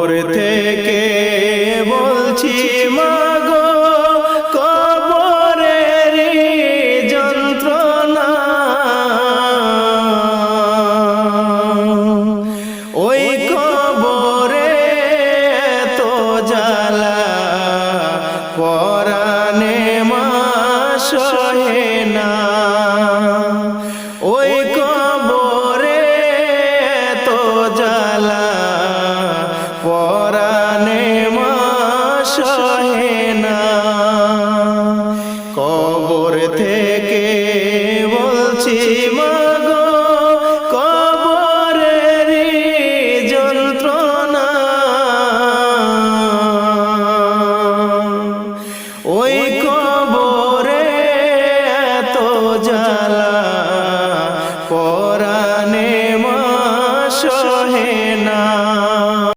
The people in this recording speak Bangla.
কবর থেকে বলছি মাগো, কবরের যন্ত্রণা, ওই কবরে তো জ্বালা পরাণে মা সহে না, ওই কবরে তো জ্বালা